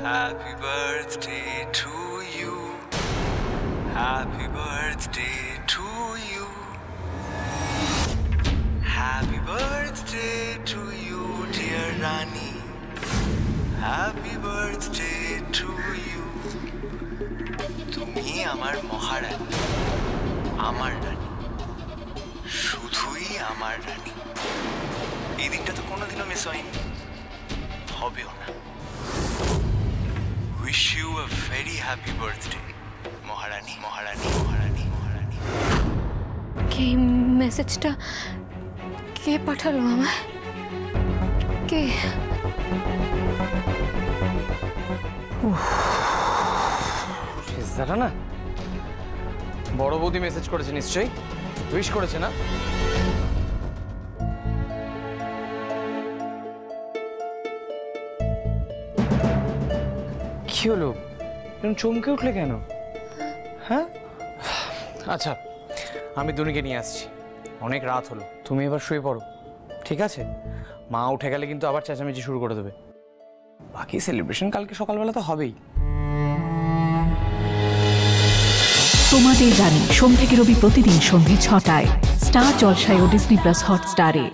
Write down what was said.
Happy birthday to you. Happy birthday to you. Happy birthday to you, dear Rani. Happy birthday to you. তুমি আমার মহারানী, আমার রানী, শুধুই আমার রানী। এই দিনটা তো কোনোদিনও মিস হয়নি, হবেও না। Wish you a very happy birthday Maharani, Maharani, Maharani, Maharani. কে মেসেজটা কে পাঠালো আমায়? কে? জানা না, বড় বৌদি মেসেজ করেছে নিশ্চয়ই, উইশ করেছে না? কি হলো, এরকম চমকে উঠলে কেন? হ্যাঁ আচ্ছা, আমি দুনিকে নিয়ে আসছি, অনেক রাত হলো, তুমি এবার শুয়ে পড়ো, ঠিক আছে? মা উঠে গেলে কিন্তু আবার চেঁচামেচি শুরু করে দেবে। বাকি সেলিব্রেশন কালকে সকালবেলা তো হবেই। তোমাদের রানী সোম থেকে রবি প্রতিদিন সন্ধ্যে ৬টায় স্টার জলসায় ও ডিজনি প্লাস হটস্টারে।